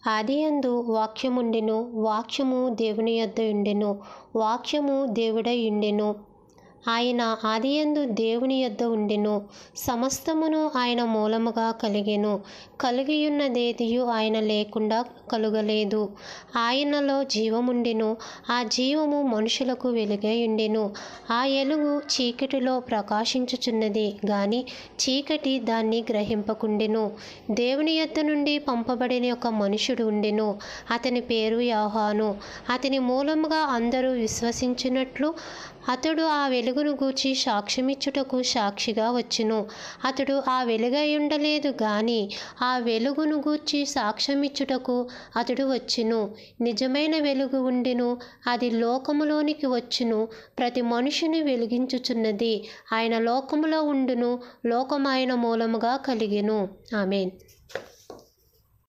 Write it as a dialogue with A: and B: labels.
A: ఆదియందు వాక్యముండెను, వాక్యము దేవుని యొద్ద ఉండెను, వాక్యము దేవుడై ఉండెను. ఆయన ఆదియందు దేవుని యొద్ద ఉండెను. సమస్తమును ఆయన మూలముగా కలిగెను. కలిగియున్నదేదియు ఆయన లేకుండా కలుగలేదు. ఆయనలో జీవముండెను. ఆ జీవము మనుషులకు వెలుగై ఉండెను. ఆ వెలుగు చీకటిలో ప్రకాశించుచున్నది గాని చీకటి దాన్ని గ్రహింపకుండెను. దేవుని యొద్ద నుండి పంపబడిన ఒక మనుషుడు ఉండెను. అతని పేరు యోహాను. అతని మూలముగా అందరూ విశ్వసించినట్లు అతడు ఆ వెలుగును గూర్చి సాక్ష్యమిచ్చుటకు సాక్షిగా వచ్చెను. అతడు ఆ వెలుగై ఉండలేదు గాని ఆ వెలుగును గూర్చి సాక్ష్యమిచ్చుటకు అతడు వచ్చెను. నిజమైన వెలుగు ఉండెను. అది లోకములోనికి వచ్చెను. ప్రతి మనుషుని వెలిగించుచున్నది. ఆయన లోకములో ఉండును. లోకం ఆయన మూలముగా కలిగెను. ఆమేన్.